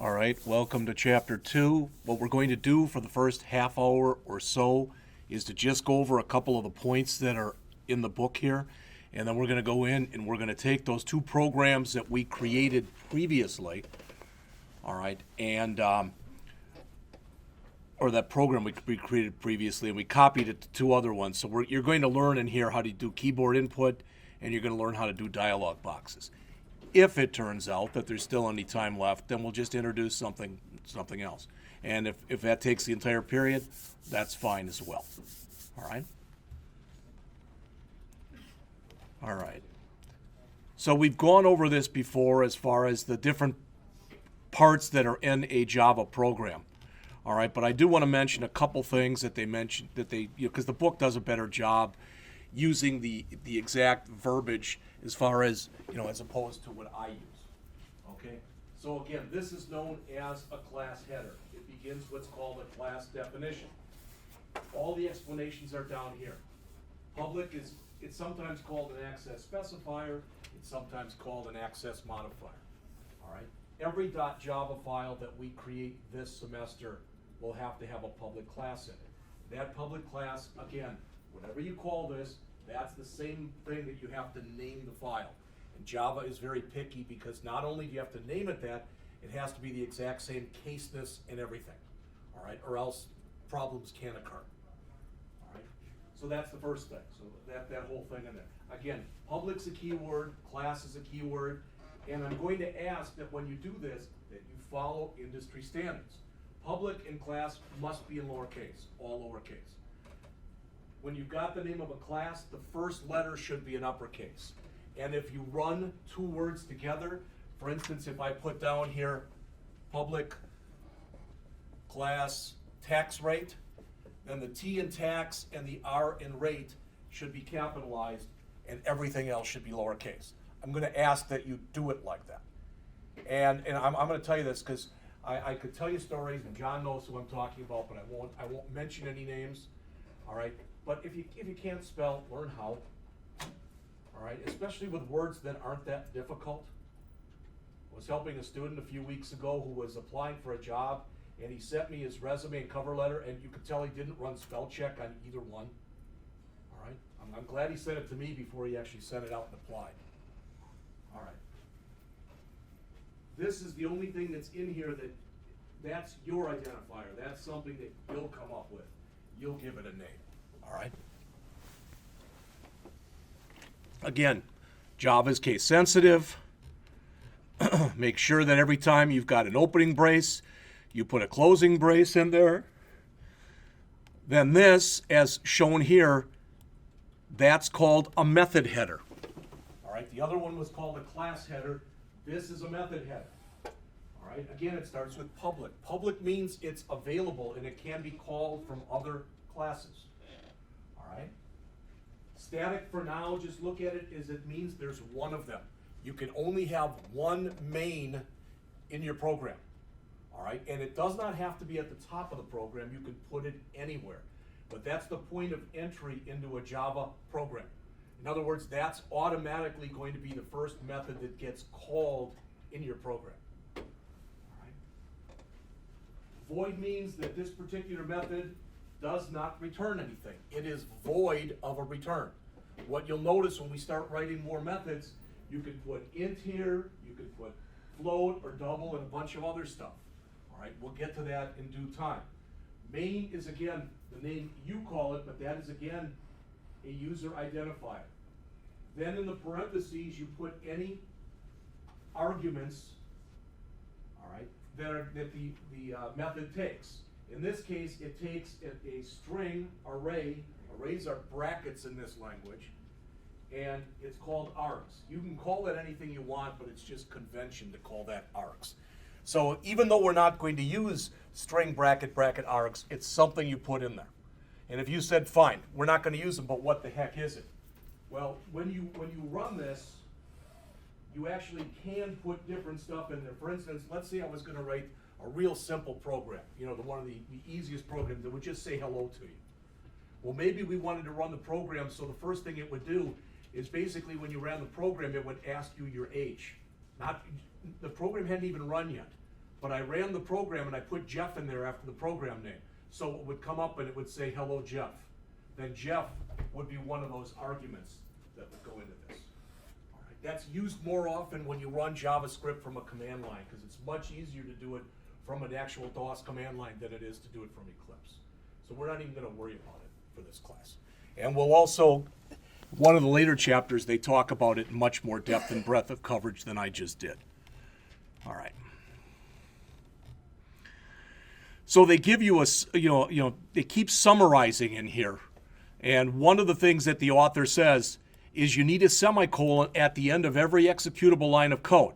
All right, welcome to Chapter 2. What we're going to do for the first half hour or so is to just go over a couple of the points that are in the book here, and then we're going to go in and we're going to take those two programs that we created previously, all right, and or that program we created previously, and we copied it to two other ones. So you're going to learn in here how to do keyboard input, and you're going to learn how to do dialog boxes. If it turns out that there's still any time left, then we'll just introduce something else. And if that takes the entire period, that's fine as well. All right? All right. So we've gone over this before as far as the different parts that are in a Java program. All right, but I do want to mention a couple things that they mentioned because the book does a better job using the exact verbiage as far as, as opposed to what I use. Okay? So again, this is known as a class header. It begins what's called a class definition. All the explanations are down here. Public it's sometimes called an access specifier. It's sometimes called an access modifier. All right? Every .java file that we create this semester will have to have a public class in it. That public class, again, whatever you call this, that's the same thing that you have to name the file. And Java is very picky because not only do you have to name it that, it has to be the exact same caseness and everything, all right, or else problems can occur, all right? So that's the first thing, so that whole thing in there. Again, public's a keyword, class is a keyword, and I'm going to ask that when you do this, that you follow industry standards. Public and class must be in lowercase, all lowercase. When you've got the name of a class, the first letter should be in uppercase. And if you run two words together, for instance, if I put down here public class tax rate, then the T in tax and the R in rate should be capitalized and everything else should be lowercase. I'm going to ask that you do it like that. And I'm going to tell you this because I could tell you stories, and John knows who I'm talking about, but I won't mention any names. All right. But if you can't spell, learn how. All right. Especially with words that aren't that difficult. I was helping a student a few weeks ago who was applying for a job, and he sent me his resume and cover letter, and you could tell he didn't run spell check on either one. All right. I'm glad he sent it to me before he actually sent it out and applied. All right. This is the only thing that's in here that's your identifier. That's something that you'll come up with. You'll give it a name. All right. Again, Java is case sensitive. Make sure that every time you've got an opening brace, you put a closing brace in there. Then this, as shown here, that's called a method header. All right. The other one was called a class header. This is a method header. All right. Again, it starts with public. Public means it's available and it can be called from other classes. All right. Static for now, just look at it as it means there's one of them. You can only have one main in your program. All right. And it does not have to be at the top of the program. You can put it anywhere. But that's the point of entry into a Java program. In other words, that's automatically going to be the first method that gets called in your program. All right. Void means that this particular method does not return anything. It is void of a return. What you'll notice when we start writing more methods, you can put int here, you can put float or double and a bunch of other stuff. All right, we'll get to that in due time. Main is, again, the name you call it, but that is, again, a user identifier. Then in the parentheses, you put any arguments, all right, that the method takes. In this case, it takes a string array. Arrays are brackets in this language, and it's called args. You can call it anything you want, but it's just convention to call that args. So even though we're not going to use string bracket args, it's something you put in there. And if you said, fine, we're not going to use them, but what the heck is it? Well, when you run this, you actually can put different stuff in there. For instance, let's say I was going to write a real simple program, one of the easiest programs that would just say hello to you. Well, maybe we wanted to run the program, so the first thing it would do is basically when you ran the program, it would ask you your age. The program hadn't even run yet. but I ran the program and I put Jeff in there after the program name. So it would come up and it would say, hello, Jeff. Then Jeff would be one of those arguments that would go into this. All right. That's used more often when you run JavaScript from a command line, because it's much easier to do it from an actual DOS command line than it is to do it from Eclipse. So we're not even going to worry about it for this class. And we'll also, one of the later chapters, they talk about it in much more depth and breadth of coverage than I just did. All right. So they give you they keep summarizing in here. And one of the things that the author says is you need a semicolon at the end of every executable line of code.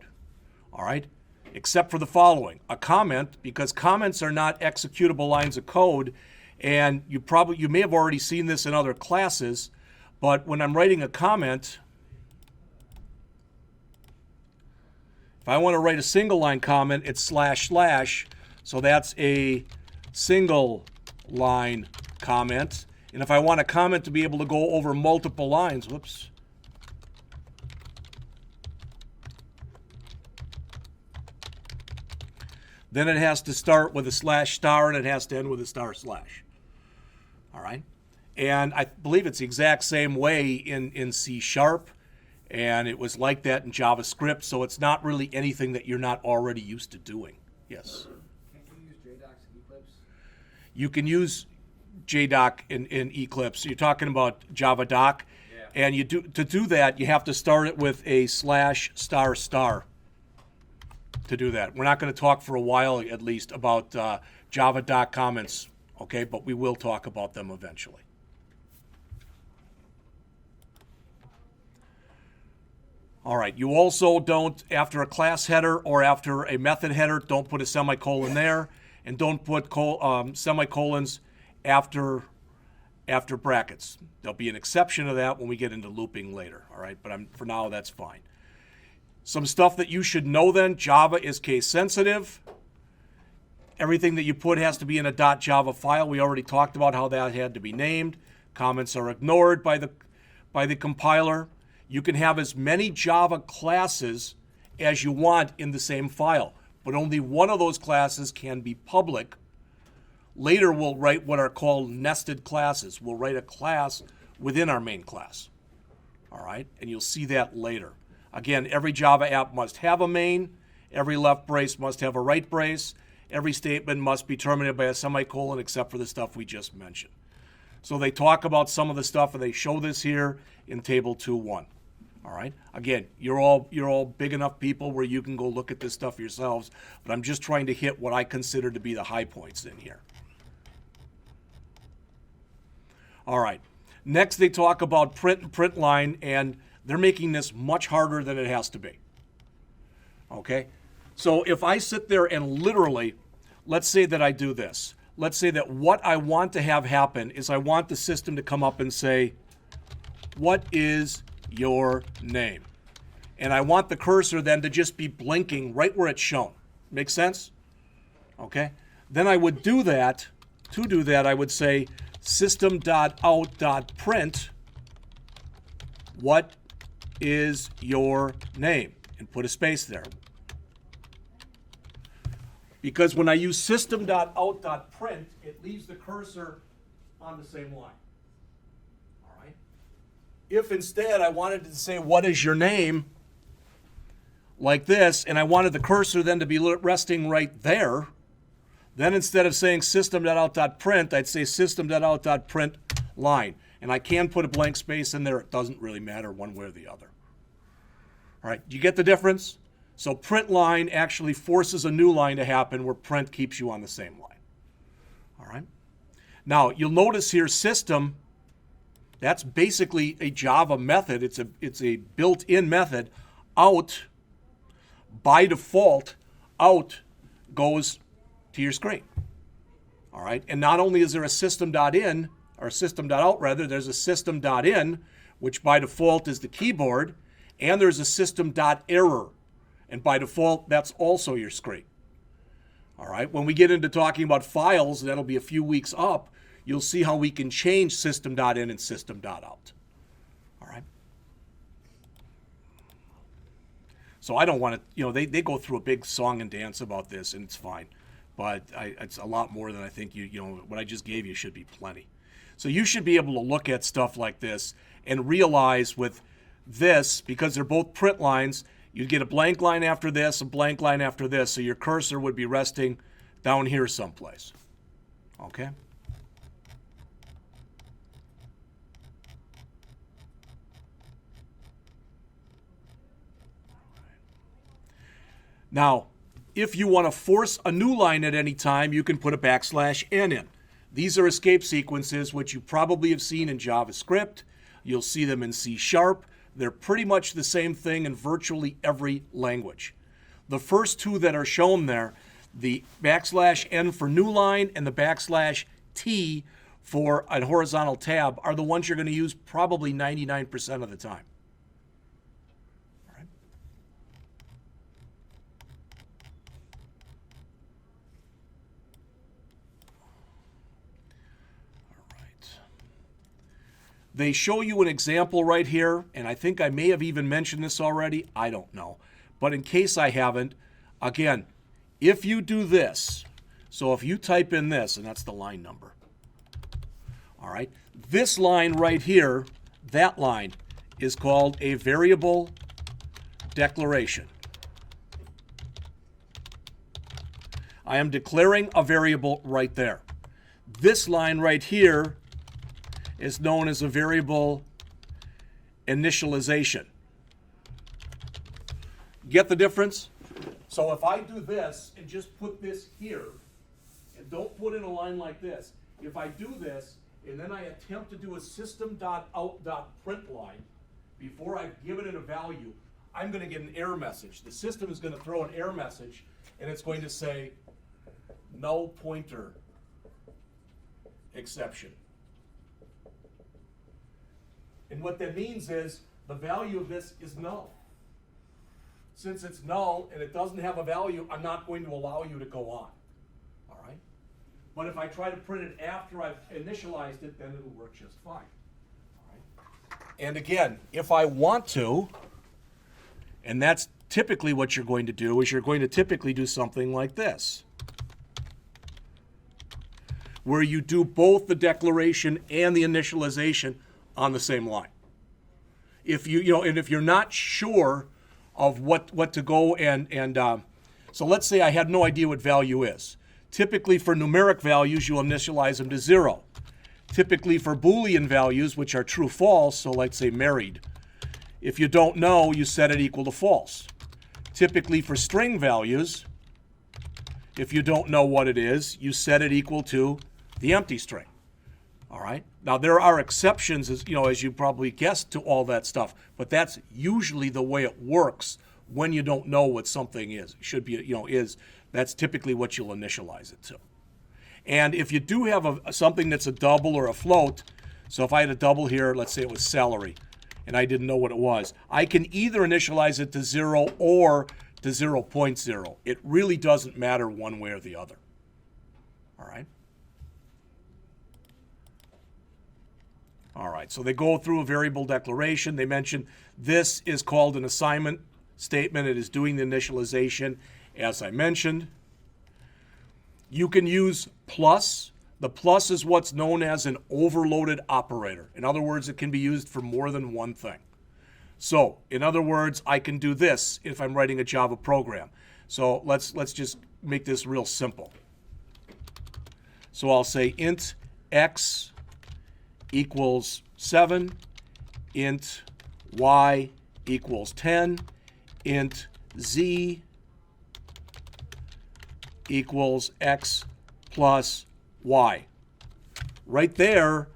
All right? Except for the following: a comment, because comments are not executable lines of code. And you may have already seen this in other classes, but when I'm writing a comment, if I want to write a single line comment, it's // so that's a single line comment. And if I want a comment to be able to go over multiple lines, whoops. Then it has to start with a /* and it has to end with a //. All right? And I believe it's the exact same way in C#, and it was like that in JavaScript, so it's not really anything that you're not already used to doing. Yes? Can't you use JDocs in Eclipse? You can use JDoc in Eclipse. You're talking about JavaDoc, yeah. And to do that, you have to start it with a /*. To do that. We're not going to talk for a while, at least, about JavaDoc comments, okay? But we will talk about them eventually. All right, you also don't, after a class header or after a method header, don't put a semicolon there, and don't put semicolons after brackets. There'll be an exception to that when we get into looping later, all right? But for now, that's fine. Some stuff that you should know then: Java is case sensitive. Everything that you put has to be in a .java file. We already talked about how that had to be named. Comments are ignored by the compiler. You can have as many Java classes as you want in the same file, but only one of those classes can be public. Later we'll write what are called nested classes. We'll write a class within our main class. All right? And you'll see that later. Again, every Java app must have a main. Every left brace must have a right brace. Every statement must be terminated by a semicolon, except for the stuff we just mentioned. So they talk about some of the stuff, and they show this here in Table 2.1. All right? Again, you're all big enough people where you can go look at this stuff yourselves, but I'm just trying to hit what I consider to be the high points in here. All right. Next, they talk about print and print line, and they're making this much harder than it has to be. Okay? So if I sit there and literally, let's say that I do this. Let's say that what I want to have happen is I want the system to come up and say, what is your name? And I want the cursor then to just be blinking right where it's shown. Make sense? Okay? Then I would do that. To do that, I would say system.out.print what is your name, and put a space there. Because when I use system.out.print, it leaves the cursor on the same line. All right? If instead I wanted to say, what is your name, like this, and I wanted the cursor then to be resting right there, then instead of saying system.out.print, I'd say system.out.print line. And I can put a blank space in there. It doesn't really matter one way or the other. All right, do you get the difference? So print line actually forces a new line to happen where print keeps you on the same line. All right. Now, you'll notice here system, that's basically a Java method. It's a built-in method. Out, by default, out goes to your screen. All right, and not only is there a system.in, or system.out rather, there's a system.in, which by default is the keyboard, and there's a system.error, and by default, that's also your screen. All right, when we get into talking about files, that'll be a few weeks up, you'll see how we can change system.in and system.out. All right. So I don't want to, they go through a big song and dance about this, and it's fine. But it's a lot more than I think what I just gave you should be plenty. So you should be able to look at stuff like this and realize with this, because they're both print lines, you'd get a blank line after this, a blank line after this, so your cursor would be resting down here someplace. Okay? Now, if you want to force a new line at any time, you can put a \n in. These are escape sequences, which you probably have seen in JavaScript. You'll see them in C#. They're pretty much the same thing in virtually every language. The first two that are shown there, the \n for new line and the \t for a horizontal tab, are the ones you're going to use probably 99% of the time. They show you an example right here, and I think I may have even mentioned this already. I don't know. But in case I haven't, again, if you do this, so if you type in this, and that's the line number, all right, this line right here, that line, is called a variable declaration. I am declaring a variable right there. This line right here is known as a variable initialization. Get the difference? So if I do this and just put this here, and don't put in a line like this, if I do this and then I attempt to do a system.out.println before I've given it a value, I'm going to get an error message. The system is going to throw an error message, and it's going to say null pointer exception. And what that means is the value of this is null. Since it's null and it doesn't have a value, I'm not going to allow you to go on. All right? But if I try to print it after I've initialized it, then it'll work just fine. All right? And again, if I want to, and that's typically what you're going to do, is you're going to typically do something like this, where you do both the declaration and the initialization on the same line. If and if you're not sure of what to go so let's say I had no idea what value is. Typically for numeric values, you'll initialize them to 0. Typically for Boolean values, which are true false, so let's say married, if you don't know, you set it equal to false. Typically for string values, if you don't know what it is, you set it equal to the empty string. All right. Now there are exceptions, as you probably guessed, to all that stuff, but that's usually the way it works when you don't know what something is. It should be, that's typically what you'll initialize it to. And if you do have something that's a double or a float, so if I had a double here, let's say it was celery, and I didn't know what it was, I can either initialize it to 0 or to 0.0. It really doesn't matter one way or the other. All right. All right, so they go through a variable declaration. They mention this is called an assignment statement. It is doing the initialization, as I mentioned. You can use plus. The plus is what's known as an overloaded operator. In other words, it can be used for more than one thing. So, in other words, I can do this if I'm writing a Java program. So let's just make this real simple. So I'll say int x equals 7, int y equals 10, int z equals x plus y. Right there,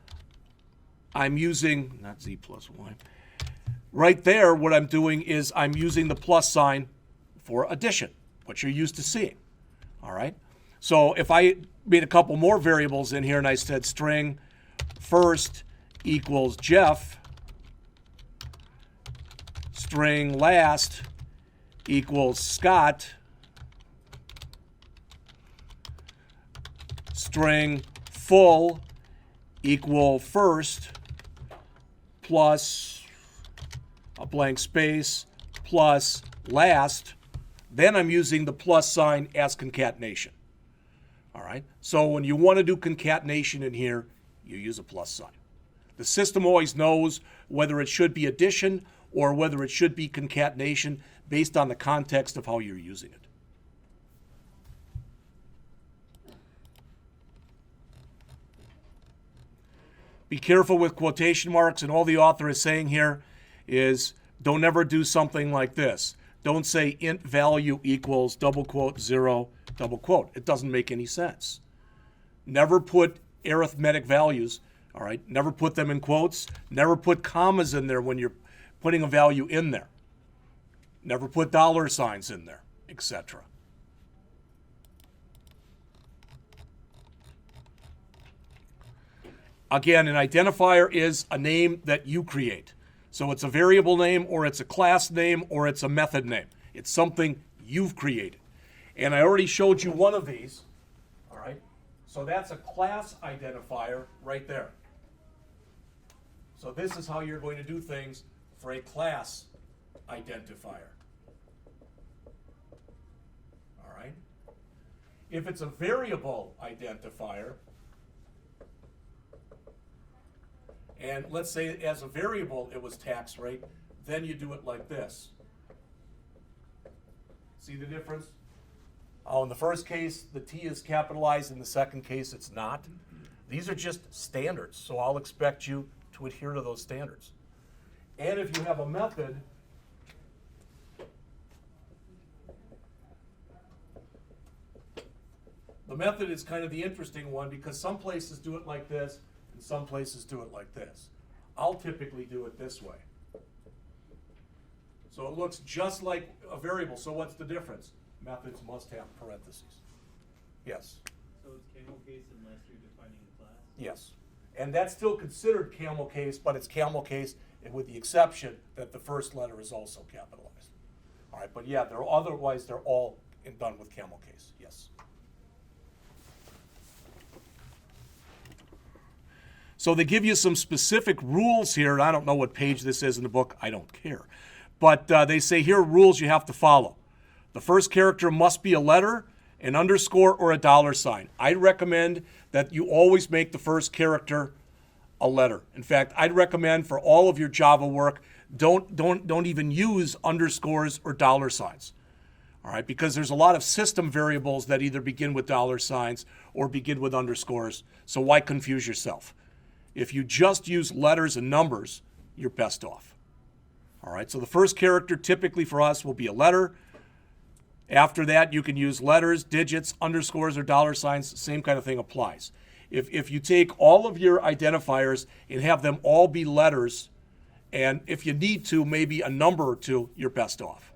I'm using, not z plus y. Right there, what I'm doing is I'm using the plus sign for addition, what you're used to seeing. All right? So if I made a couple more variables in here and I said string first equals Jeff, string last equals Scott, string full equal first plus a blank space plus last, then I'm using the plus sign as concatenation. All right, so when you want to do concatenation in here, you use a plus sign. The system always knows whether it should be addition or whether it should be concatenation based on the context of how you're using it. Be careful with quotation marks, and all the author is saying here is don't ever do something like this. Don't say int value equals double quote 0 double quote. It doesn't make any sense. Never put arithmetic values, all right? Never put them in quotes. Never put commas in there when you're putting a value in there. Never put dollar signs in there, etc. Again, an identifier is a name that you create. So it's a variable name, or it's a class name, or it's a method name. It's something you've created. And I already showed you one of these, all right? So that's a class identifier right there. So this is how you're going to do things for a class identifier. All right? If it's a variable identifier, and let's say as a variable it was tax rate, then you do it like this. See the difference? Oh, in the first case, the T is capitalized. In the second case, it's not. These are just standards, so I'll expect you to adhere to those standards. And if you have a method, the method is kind of the interesting one because some places do it like this and some places do it like this. I'll typically do it this way. So it looks just like a variable. So what's the difference? Methods must have parentheses. Yes? So it's camel case unless you're defining a class? Yes. And that's still considered camel case, but it's camel case with the exception that the first letter is also capitalized. All right, but yeah, otherwise they're all done with camel case. Yes. So they give you some specific rules here. I don't know what page this is in the book. I don't care. But they say here are rules you have to follow. The first character must be a letter, an underscore, or a dollar sign. I recommend that you always make the first character a letter. In fact, I'd recommend for all of your Java work, don't even use underscores or dollar signs. All right, because there's a lot of system variables that either begin with dollar signs or begin with underscores. So why confuse yourself? If you just use letters and numbers, you're best off. All right, so the first character typically for us will be a letter. After that, you can use letters, digits, underscores, or dollar signs. Same kind of thing applies. If you take all of your identifiers and have them all be letters, and if you need to, maybe a number or two, you're best off.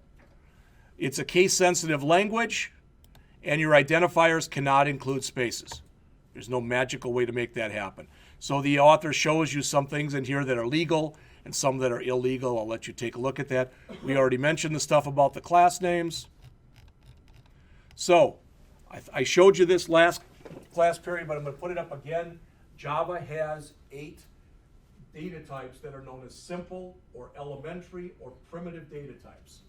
It's a case-sensitive language, and your identifiers cannot include spaces. There's no magical way to make that happen. So the author shows you some things in here that are legal and some that are illegal. I'll let you take a look at that. We already mentioned the stuff about the class names. So I showed you this last class period, but I'm going to put it up again. Java has 8 data types that are known as simple or elementary or primitive data types.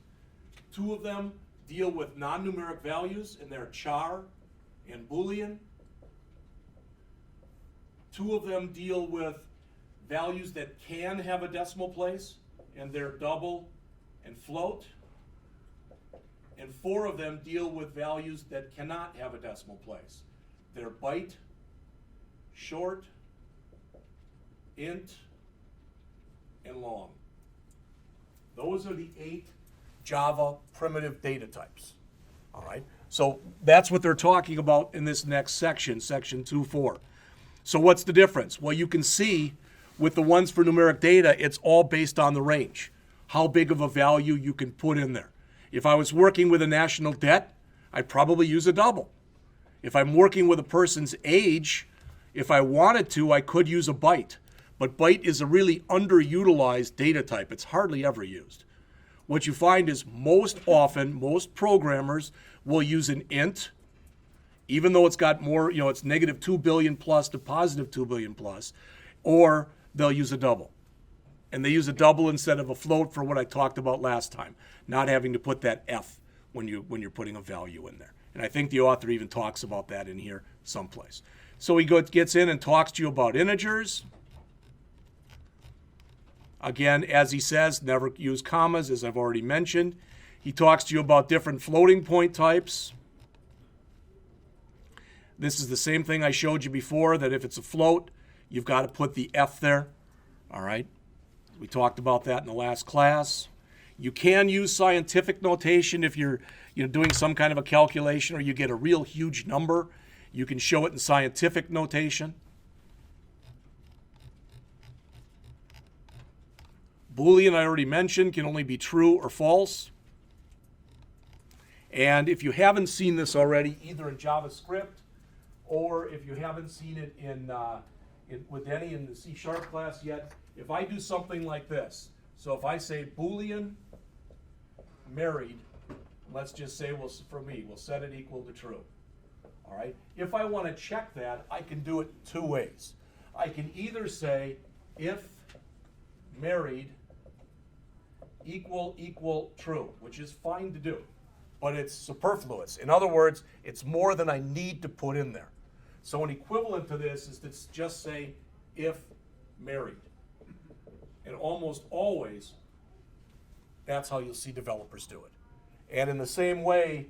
2 of them deal with non-numeric values, and they're char and Boolean. 2 of them deal with values that can have a decimal place, and they're double and float. And 4 of them deal with values that cannot have a decimal place. They're byte, short, int, and long. Those are the 8 Java primitive data types. All right, so that's what they're talking about in this next section, section 2.4. So what's the difference? Well, you can see with the ones for numeric data, it's all based on the range, how big of a value you can put in there. If I was working with a national debt, I'd probably use a double. If I'm working with a person's age, if I wanted to, I could use a byte. But byte is a really underutilized data type. It's hardly ever used. What you find is most often, most programmers will use an int, even though it's got more, it's negative 2 billion plus to positive 2 billion plus, or they'll use a double. And they use a double instead of a float for what I talked about last time, not having to put that F when you're putting a value in there. And I think the author even talks about that in here someplace. So he gets in and talks to you about integers. Again, as he says, never use commas, as I've already mentioned. He talks to you about different floating point types. This is the same thing I showed you before, that if it's a float, you've got to put the F there. All right? We talked about that in the last class. You can use scientific notation if you're doing some kind of a calculation or you get a real huge number. You can show it in scientific notation. Boolean, I already mentioned, can only be true or false. And if you haven't seen this already, either in JavaScript or if you haven't seen it with any in the C# class yet, if I do something like this, so if I say Boolean married, let's just say, for me, we'll set it equal to true. All right? If I want to check that, I can do it two ways. I can either say if married equal true, which is fine to do, but it's superfluous. In other words, it's more than I need to put in there. So an equivalent to this is to just say if married. And almost always, that's how you'll see developers do it. And in the same way,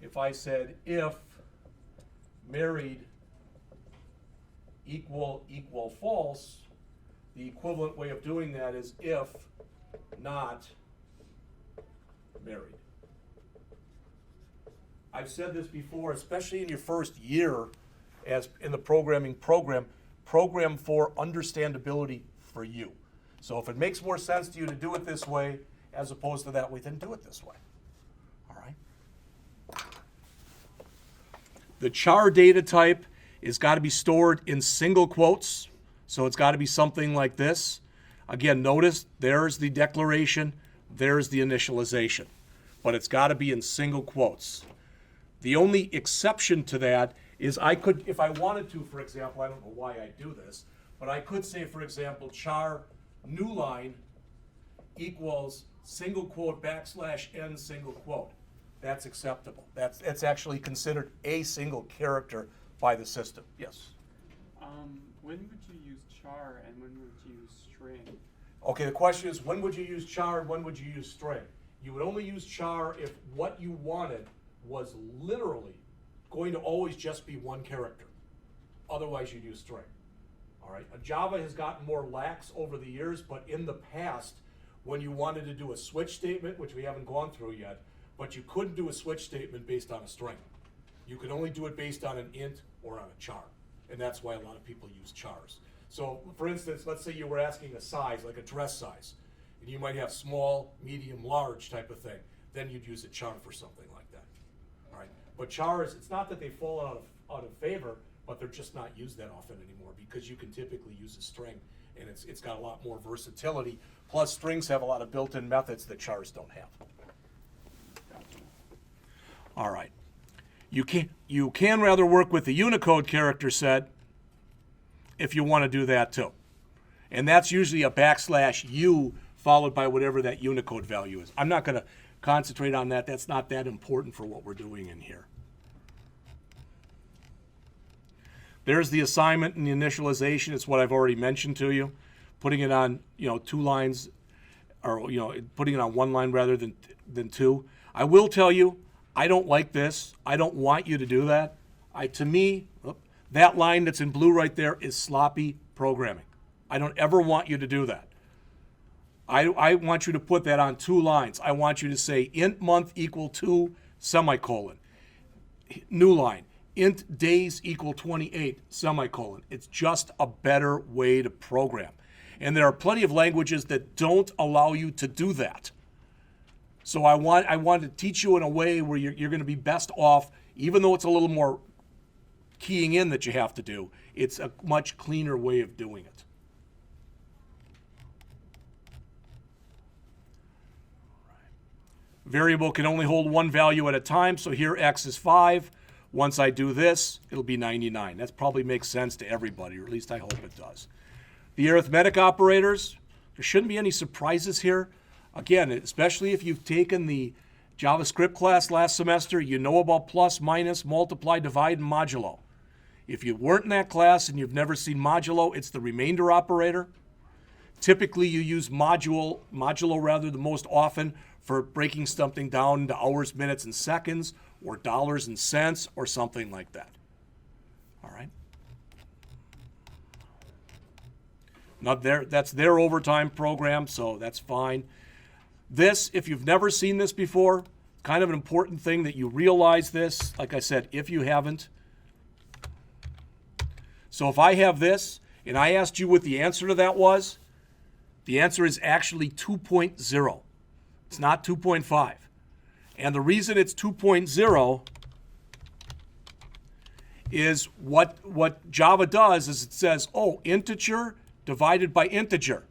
if I said if married equal false, the equivalent way of doing that is if not married. I've said this before, especially in your first year as in the programming program for understandability for you. So if it makes more sense to you to do it this way as opposed to that way, then do it this way. All right? The char data type is got to be stored in single quotes. So it's got to be something like this. Again, notice there's the declaration, there's the initialization. But it's got to be in single quotes. The only exception to that is I could, if I wanted to, for example, I don't know why I do this, but I could say, for example, char new line equals single quote \n single quote. That's acceptable. That's actually considered a single character by the system. Yes? When would you use char and when would you use string? Okay, the question is, when would you use char and when would you use string? You would only use char if what you wanted was literally going to always just be one character. Otherwise, you'd use string. All right. Java has gotten more lax over the years, but in the past, when you wanted to do a switch statement, which we haven't gone through yet, but you couldn't do a switch statement based on a string. You could only do it based on an int or on a char. And that's why a lot of people use chars. So, for instance, let's say you were asking a size, like a dress size, and you might have small, medium, large type of thing. Then you'd use a char for something like that. All right. But chars, it's not that they fall out of favor, but they're just not used that often anymore because you can typically use a string, and it's got a lot more versatility. Plus, strings have a lot of built-in methods that chars don't have. All right. You can rather work with the Unicode character set if you want to do that too. And that's usually a \U followed by whatever that Unicode value is. I'm not going to concentrate on that. That's not that important for what we're doing in here. There's the assignment and the initialization. It's what I've already mentioned to you. Putting it on, two lines, or putting it on one line rather than two. I will tell you, I don't like this. I don't want you to do that. To me, that line that's in blue right there is sloppy programming. I don't ever want you to do that. I want you to put that on two lines. I want you to say int month equal 2, semicolon. New line, int days equal 28, semicolon. It's just a better way to program. And there are plenty of languages that don't allow you to do that. So I want to teach you in a way where you're going to be best off, even though it's a little more keying in that you have to do. It's a much cleaner way of doing it. Variable can only hold one value at a time, so here x is 5. Once I do this, it'll be 99. That probably makes sense to everybody, or at least I hope it does. The arithmetic operators, there shouldn't be any surprises here. Again, especially if you've taken the JavaScript class last semester, you know about plus, minus, multiply, divide, and modulo. If you weren't in that class and you've never seen modulo, it's the remainder operator. Typically, you use modulo rather the most often for breaking something down into hours, minutes, and seconds, or dollars and cents, or something like that. All right. That's their overtime program, so that's fine. This, if you've never seen this before, kind of an important thing that you realize this, like I said, if you haven't. So if I have this, and I asked you what the answer to that was, the answer is actually 2.0. It's not 2.5. And the reason it's 2.0 is what Java does is it says, oh, integer divided by integer.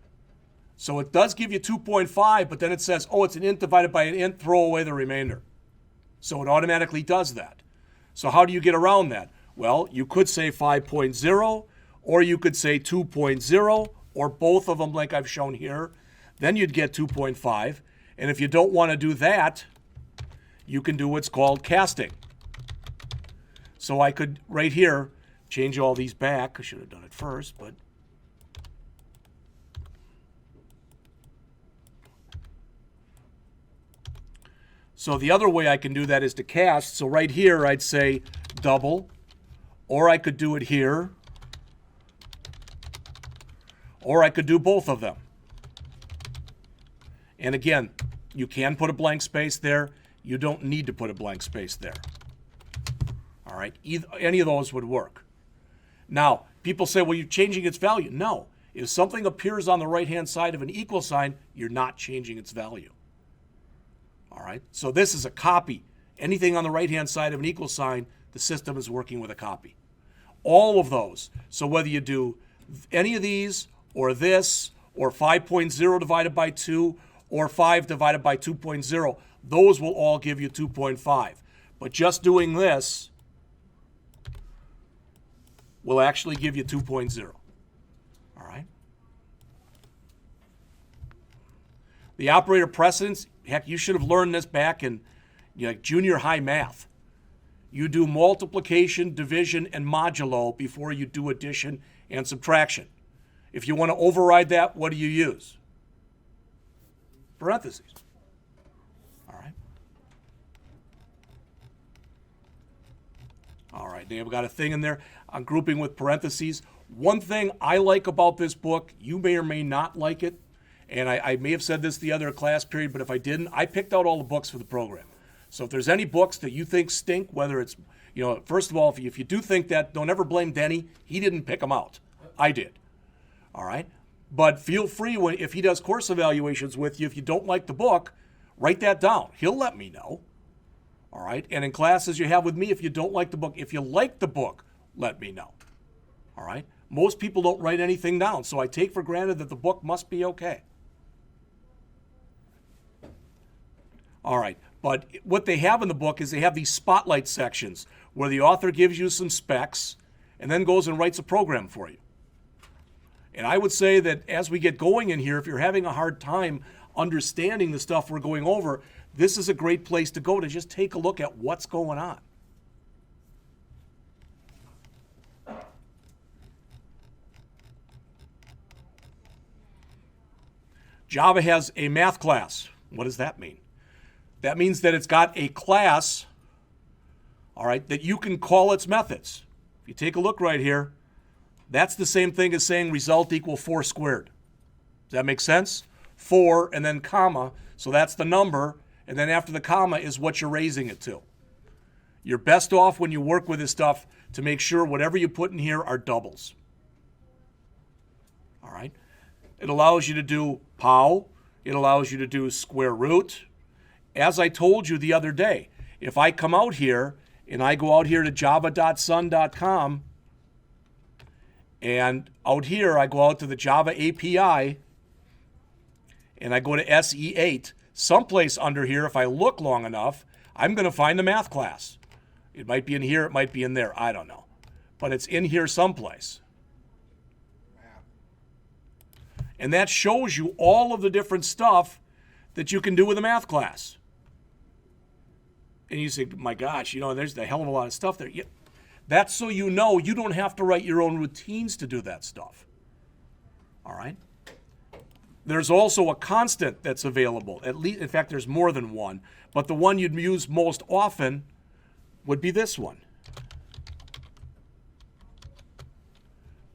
So it does give you 2.5, but then it says, oh, it's an int divided by an int, throw away the remainder. So it automatically does that. So how do you get around that? Well, you could say 5.0, or you could say 2.0, or both of them like I've shown here. Then you'd get 2.5. And if you don't want to do that, you can do what's called casting. So I could, right here, change all these back. I should have done it first, but so the other way I can do that is to cast. So right here, I'd say double, or I could do it here, or I could do both of them. And again, you can put a blank space there. You don't need to put a blank space there. All right, any of those would work. Now, people say, well, you're changing its value. No, if something appears on the right-hand side of an equal sign, you're not changing its value. All right, so this is a copy. Anything on the right-hand side of an equal sign, the system is working with a copy. All of those. So whether you do any of these, or this, or 5.0 divided by 2, or 5 divided by 2.0, those will all give you 2.5. But just doing this will actually give you 2.0. All right? The operator precedence, heck, you should have learned this back in junior high math. You do multiplication, division, and modulo before you do addition and subtraction. If you want to override that, what do you use? Parentheses. All right. All right, now we've got a thing in there on grouping with parentheses. One thing I like about this book, you may or may not like it, and I may have said this the other class period, but if I didn't, I picked out all the books for the program. So if there's any books that you think stink, whether it's, first of all, if you do think that, don't ever blame Denny. He didn't pick them out. I did. All right? But feel free, if he does course evaluations with you, if you don't like the book, write that down. He'll let me know. All right? And in classes you have with me, if you don't like the book, if you like the book, let me know. All right? Most people don't write anything down, so I take for granted that the book must be okay. All right. But what they have in the book is they have these spotlight sections where the author gives you some specs and then goes and writes a program for you. And I would say that as we get going in here, if you're having a hard time understanding the stuff we're going over, this is a great place to go to just take a look at what's going on. Java has a math class. What does that mean? That means that it's got a class, all right, that you can call its methods. If you take a look right here, that's the same thing as saying result equal 4 squared. Does that make sense? 4 and then comma, so that's the number, and then after the comma is what you're raising it to. You're best off when you work with this stuff to make sure whatever you put in here are doubles. All right? It allows you to do pow. It allows you to do square root. As I told you the other day, if I come out here and I go out here to java.sun.com, and out here I go out to the Java API, and I go to SE8, someplace under here, if I look long enough, I'm going to find the math class. It might be in here, it might be in there, I don't know. But it's in here someplace. And that shows you all of the different stuff that you can do with a math class. And you say, my gosh, there's a hell of a lot of stuff there. Yeah. That's so you know you don't have to write your own routines to do that stuff. All right? There's also a constant that's available. At least, in fact, there's more than one. But the one you'd use most often would be this one.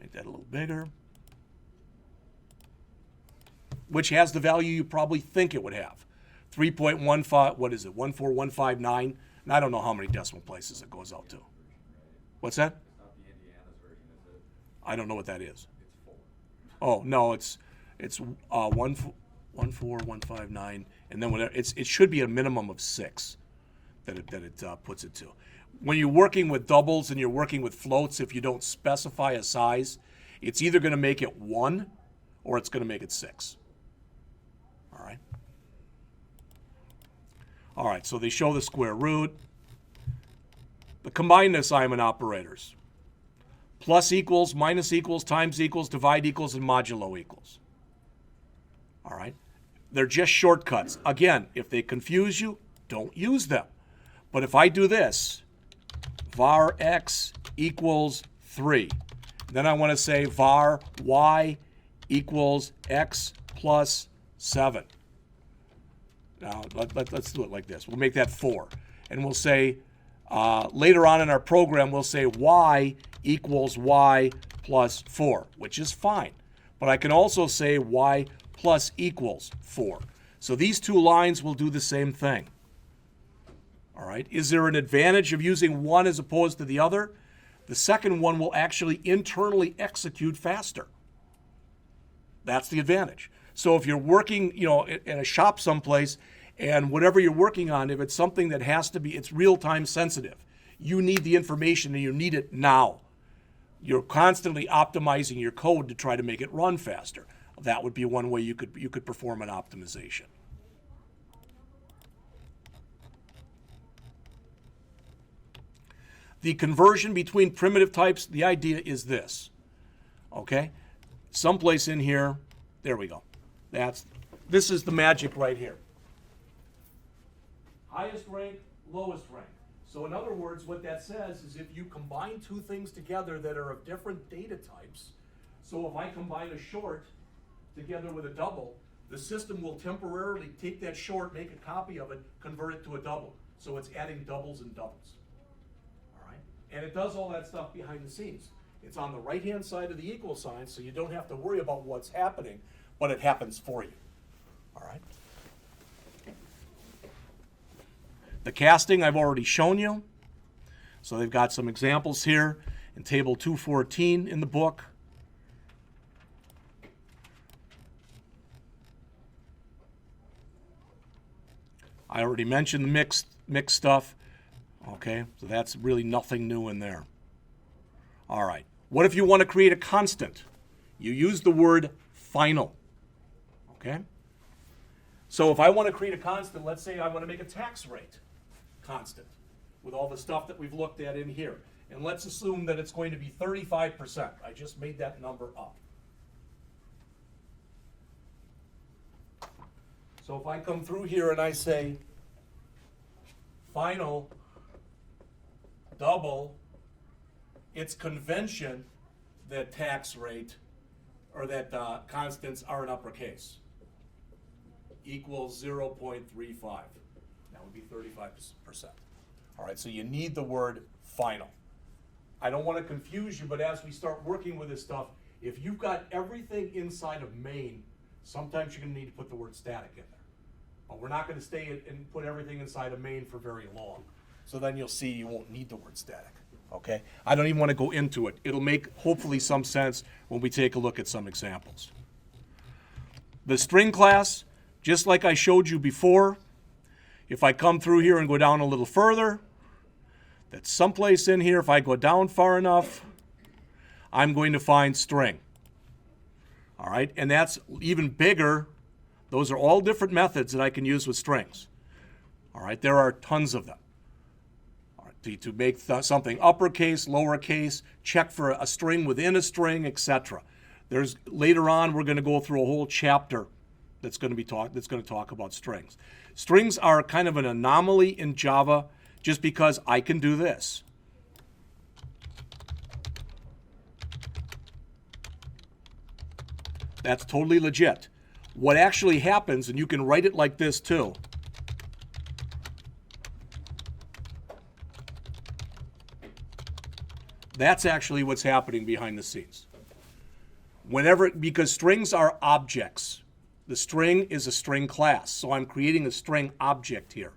Make that a little bigger. Which has the value you probably think it would have. 3.15, what is it, 14159? And I don't know how many decimal places it goes out to. What's that? It's not the Indiana's version, is it? I don't know what that is. It's 4. Oh, no, it's 14159, and then whatever. It should be a minimum of 6 that it puts it to. When you're working with doubles and you're working with floats, if you don't specify a size, it's either going to make it 1 or it's going to make it 6. All right. All right, so they show the square root. The combined assignment operators. Plus equals, minus equals, times equals, divide equals, and modulo equals. All right? They're just shortcuts. Again, if they confuse you, don't use them. But if I do this, var x equals 3. Then I want to say var y equals x plus 7. Now, let's do it like this. We'll make that 4. And we'll say, later on in our program, we'll say y equals y plus 4, which is fine. But I can also say y plus equals 4. So these two lines will do the same thing. All right. Is there an advantage of using one as opposed to the other? The second one will actually internally execute faster. That's the advantage. So if you're working, in a shop someplace, and whatever you're working on, if it's something that has to be, it's real-time sensitive. You need the information and you need it now. You're constantly optimizing your code to try to make it run faster. That would be one way you could perform an optimization. The conversion between primitive types, the idea is this. Okay? Someplace in here, there we go. This is the magic right here. Highest rank, lowest rank. So in other words, what that says is if you combine two things together that are of different data types, so if I combine a short together with a double, the system will temporarily take that short, make a copy of it, convert it to a double. So it's adding doubles and doubles. All right? And it does all that stuff behind the scenes. It's on the right-hand side of the equal sign, so you don't have to worry about what's happening, but it happens for you. All right? The casting I've already shown you. So they've got some examples here in table 214 in the book. I already mentioned the mixed stuff. Okay, so that's really nothing new in there. All right. What if you want to create a constant? You use the word final. Okay? So if I want to create a constant, let's say I want to make a tax rate constant with all the stuff that we've looked at in here. And let's assume that it's going to be 35%. I just made that number up. So if I come through here and I say final double, it's convention that tax rate or that constants are in uppercase equals 0.35. That would be 35%. All right, so you need the word final. I don't want to confuse you, but as we start working with this stuff, if you've got everything inside of main, sometimes you're going to need to put the word static in there. But we're not going to stay and put everything inside of main for very long. So then you'll see you won't need the word static. Okay? I don't even want to go into it. It'll make hopefully some sense when we take a look at some examples. The string class, just like I showed you before, if I come through here and go down a little further, that's someplace in here, if I go down far enough, I'm going to find string. All right? And that's even bigger. Those are all different methods that I can use with strings. All right? There are tons of them. All right, to make something uppercase, lowercase, check for a string within a string, etc. There's later on we're going to go through a whole chapter that's going to talk about strings. Strings are kind of an anomaly in Java just because I can do this. That's totally legit. What actually happens, and you can write it like this too. That's actually what's happening behind the scenes. Because strings are objects. The string is a string class, so I'm creating a string object here.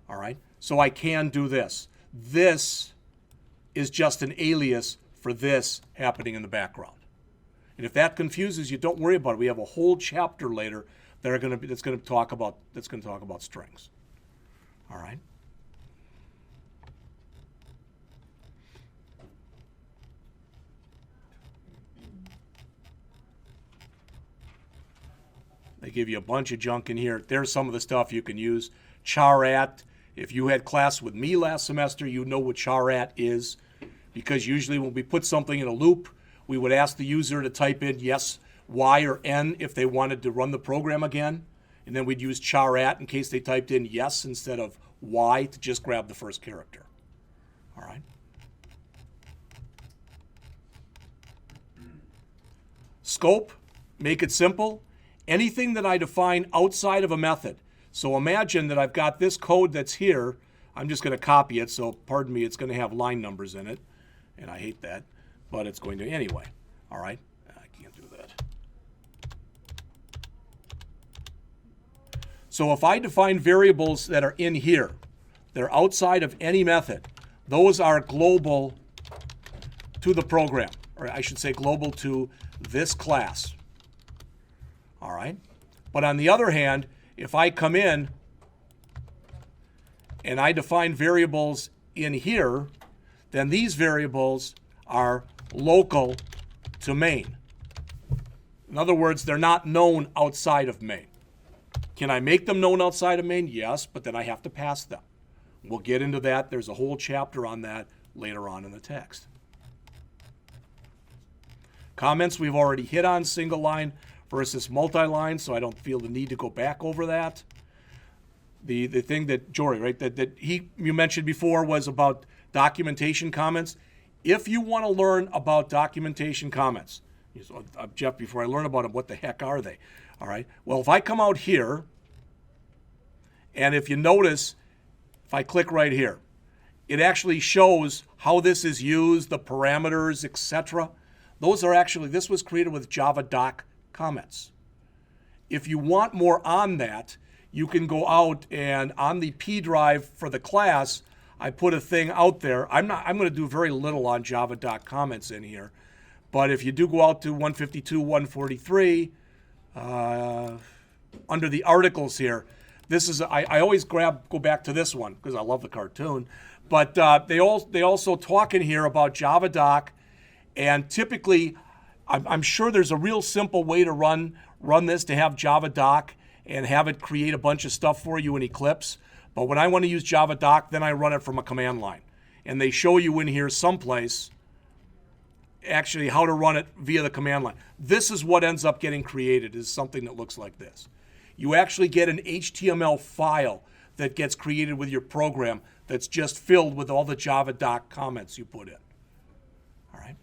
All right? So I can do this. This is just an alias for this happening in the background. And if that confuses you, don't worry about it. We have a whole chapter later that's going to talk about strings. All right? They give you a bunch of junk in here. There's some of the stuff you can use. Char@. If you had class with me last semester, you know what char@ is. Because usually when we put something in a loop, we would ask the user to type in yes, Y, or N if they wanted to run the program again. And then we'd use char@ in case they typed in yes instead of Y to just grab the first character. All right? Scope, make it simple. Anything that I define outside of a method. So imagine that I've got this code that's here. I'm just going to copy it, so pardon me, it's going to have line numbers in it. And I hate that, but it's going to anyway. All right? I can't do that. So if I define variables that are in here, they're outside of any method, those are global to the program. Or I should say global to this class. All right? But on the other hand, if I come in and I define variables in here, then these variables are local to main. In other words, they're not known outside of main. Can I make them known outside of main? Yes, but then I have to pass them. We'll get into that. There's a whole chapter on that later on in the text. Comments we've already hit on, single line versus multi-line, so I don't feel the need to go back over that. The thing that Jory, right, that you mentioned before was about documentation comments. If you want to learn about documentation comments, Jeff, before I learn about them, what the heck are they? All right. Well, if I come out here, and if you notice, if I click right here, it actually shows how this is used, the parameters, etc. Those are actually, this was created with Java doc comments. If you want more on that, you can go out and on the P drive for the class, I put a thing out there. I'm going to do very little on Java doc comments in here, but if you do go out to 152, 143, under the articles here, this is I always go back to this one because I love the cartoon, but they also talk in here about Java doc, and typically I'm sure there's a real simple way to run this, to have Java doc and have it create a bunch of stuff for you in Eclipse. But when I want to use Java doc, then I run it from a command line. And they show you in here someplace actually how to run it via the command line. This is what ends up getting created, is something that looks like this. You actually get an HTML file that gets created with your program that's just filled with all the Java doc comments you put in. All right?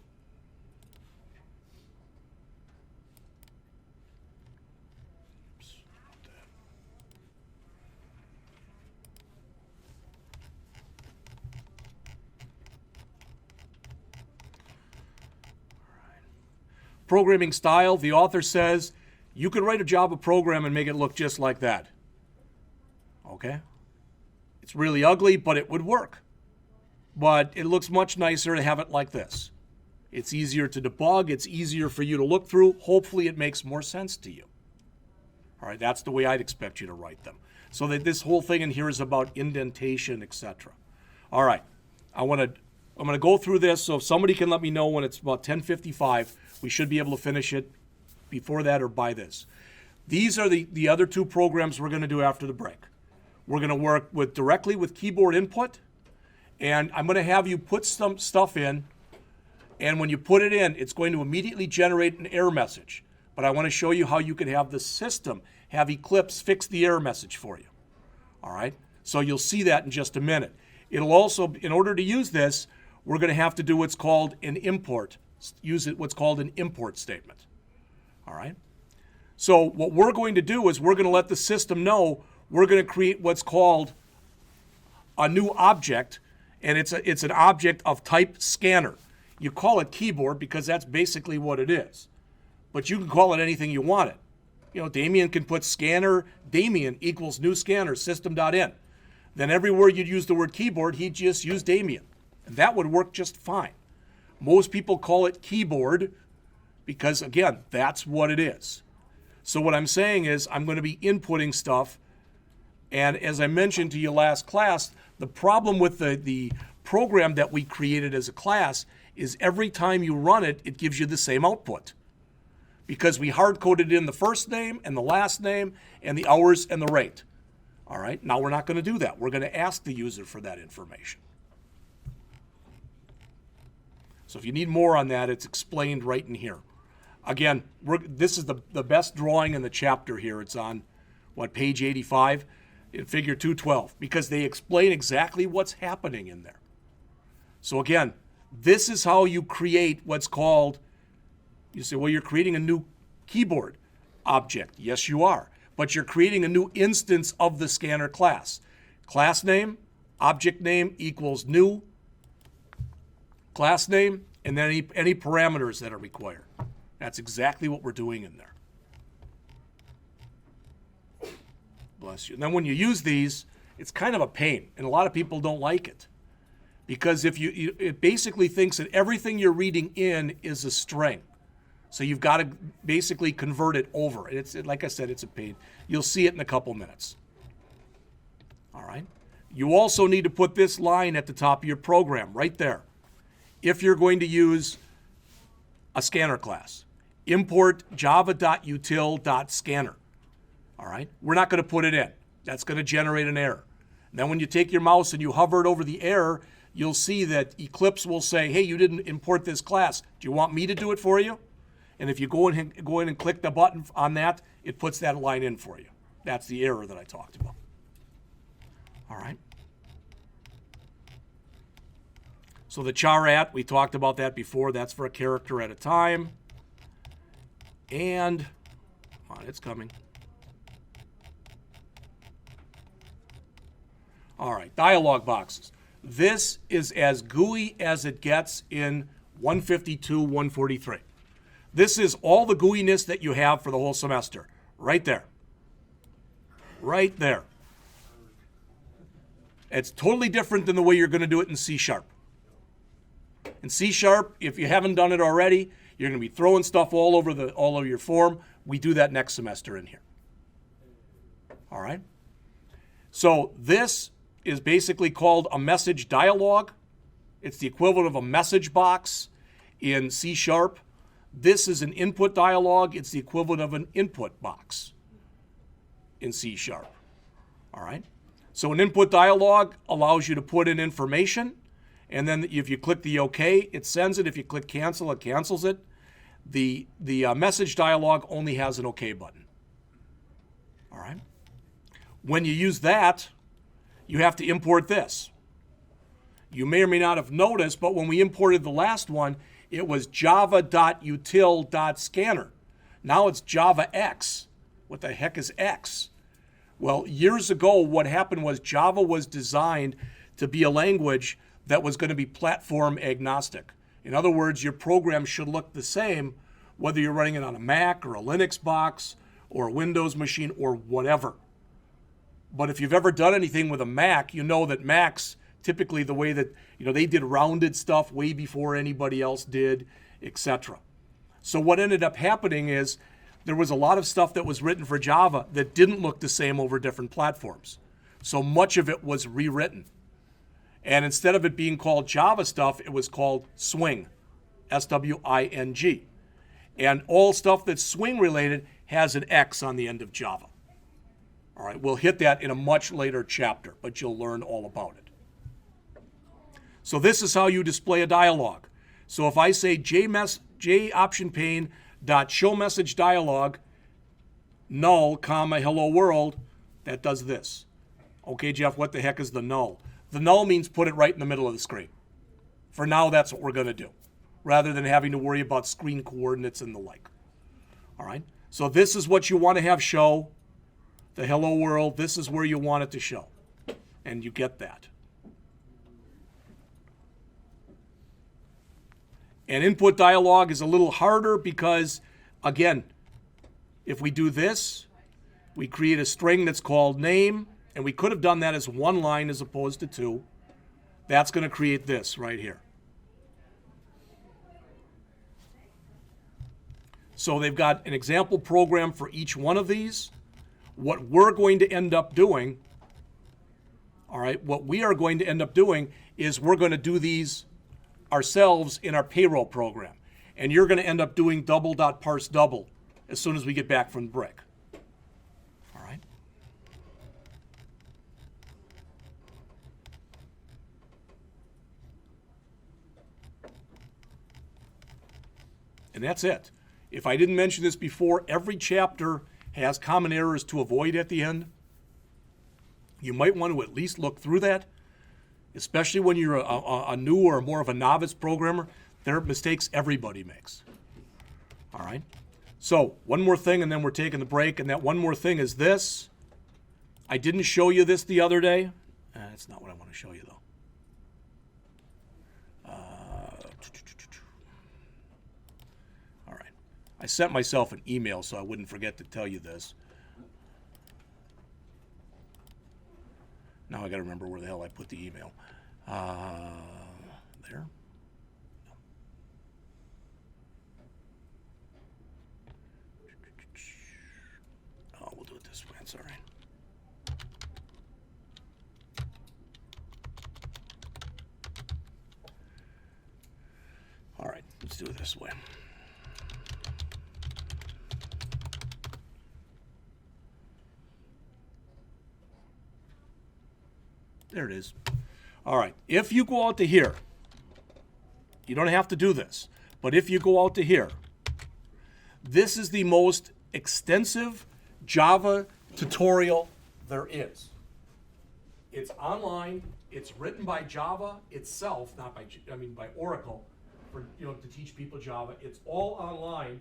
Programming style, the author says, you could write a Java program and make it look just like that. Okay? It's really ugly, but it would work. But it looks much nicer to have it like this. It's easier to debug. It's easier for you to look through. Hopefully it makes more sense to you. All right, that's the way I'd expect you to write them. So that this whole thing in here is about indentation, etc. All right, I'm going to go through this, so if somebody can let me know when it's about 10:55, we should be able to finish it before that or by this. These are the other two programs we're going to do after the break. We're going to work directly with keyboard input, and I'm going to have you put some stuff in And when you put it in, it's going to immediately generate an error message. But I want to show you how you can have the system have Eclipse fix the error message for you. All right? So you'll see that in just a minute. It'll also, in order to use this, we're going to have to do what's called an import. Use what's called an import statement. All right? So what we're going to do is we're going to let the system know we're going to create what's called a new object, and it's an object of type scanner. You call it keyboard because that's basically what it is. But you can call it anything you want it. You know, Damien can put scanner, Damien equals new scanner, system.in. Then everywhere you'd use the word keyboard, he'd just use Damien. And that would work just fine. Most people call it keyboard because, again, that's what it is. So what I'm saying is I'm going to be inputting stuff. And as I mentioned to you last class, the problem with the program that we created as a class is every time you run it, it gives you the same output. Because we hard-coded in the first name and the last name and the hours and the rate. All right, now we're not going to do that. We're going to ask the user for that information. So if you need more on that, it's explained right in here. Again, this is the best drawing in the chapter here. It's on, page 85 in figure 212, because they explain exactly what's happening in there. So again, this is how you create what's called, you say, well, you're creating a new keyboard object. Yes, you are. But you're creating a new instance of the scanner class. Class name, object name equals new class name, and then any parameters that are required. That's exactly what we're doing in there. Bless you. And then when you use these, it's kind of a pain, and a lot of people don't like it. Because it basically thinks that everything you're reading in is a string. So you've got to basically convert it over. It's like I said, it's a pain. You'll see it in a couple minutes. All right. You also need to put this line at the top of your program, right there. If you're going to use a scanner class, import java.util.scanner. All right. We're not going to put it in. That's going to generate an error. And then when you take your mouse and you hover it over the error, you'll see that Eclipse will say, hey, you didn't import this class. Do you want me to do it for you? And if you go in and click the button on that, it puts that line in for you. That's the error that I talked about. All right. So the char@, we talked about that before. That's for a character at a time. And, come on, it's coming. All right, dialog boxes. This is as GUI as it gets in 152, 143. This is all the GUI-ness that you have for the whole semester. Right there. Right there. It's totally different than the way you're going to do it in C#. In C#, if you haven't done it already, you're going to be throwing stuff all over your form. We do that next semester in here. All right? So this is basically called a message dialog. It's the equivalent of a message box in C#. This is an input dialog. It's the equivalent of an input box in C#. All right? So an input dialog allows you to put in information, and then if you click the OK, it sends it. If you click cancel, it cancels it. The message dialog only has an OK button. All right? When you use that, you have to import this. You may or may not have noticed, but when we imported the last one, it was java.util.scanner. Now it's JavaX. What the heck is X? Well, years ago, what happened was Java was designed to be a language that was going to be platform agnostic. In other words, your program should look the same whether you're running it on a Mac or a Linux box or a Windows machine or whatever. But if you've ever done anything with a Mac, you know that Macs, typically the way that, they did rounded stuff way before anybody else did, etc. So what ended up happening is there was a lot of stuff that was written for Java that didn't look the same over different platforms. So much of it was rewritten. And instead of it being called Java stuff, it was called Swing, S-W-I-N-G. And all stuff that's Swing related has an X on the end of Java. All right, we'll hit that in a much later chapter, but you'll learn all about it. So this is how you display a dialog. So if I say J option pane dot show message dialog null, comma, hello world, that does this. Okay, Jeff, what the heck is the null? The null means put it right in the middle of the screen. For now, that's what we're going to do, rather than having to worry about screen coordinates and the like. All right? So this is what you want to have show, the hello world. This is where you want it to show. And you get that. And input dialog is a little harder because, again, if we do this, we create a string that's called name, and we could have done that as one line as opposed to two. That's going to create this right here. So they've got an example program for each one of these. What we're going to end up doing, all right, what we are going to end up doing is we're going to do these ourselves in our payroll program. And you're going to end up doing double.parse double as soon as we get back from the break. All right? And that's it. If I didn't mention this before, every chapter has common errors to avoid at the end. You might want to at least look through that, especially when you're a new or more of a novice programmer. There are mistakes everybody makes. All right? So, one more thing, and then we're taking the break, and that one more thing is this. I didn't show you this the other day. That's not what I want to show you, though. All right. I sent myself an email so I wouldn't forget to tell you this. Now I got to remember where the hell I put the email. There. Oh, we'll do it this way. It's all right. All right, let's do it this way. There it is. All right, if you go out to here, you don't have to do this, but if you go out to here, this is the most extensive Java tutorial there is. It's online. It's written by Java itself, not by, by Oracle, for to teach people Java. It's all online.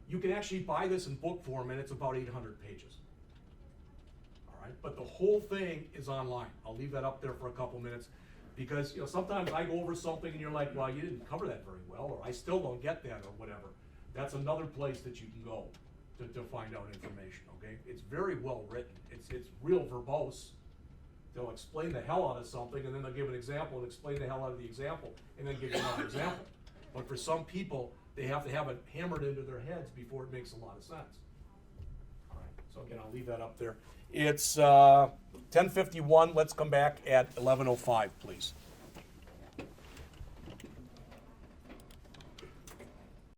You can actually buy this in book form, and it's about 800 pages. All right, but the whole thing is online. I'll leave that up there for a couple minutes, because sometimes I go over something and you're like, well, you didn't cover that very well, or I still don't get that, or whatever. That's another place that you can go to find out information. Okay, it's very well written. It's real verbose. They'll explain the hell out of something, and then they'll give an example and explain the hell out of the example, and then give you another example. But for some people, they have to have it hammered into their heads before it makes a lot of sense. All right, so again, I'll leave that up there. It's 10:51. Let's come back at 11:05, please.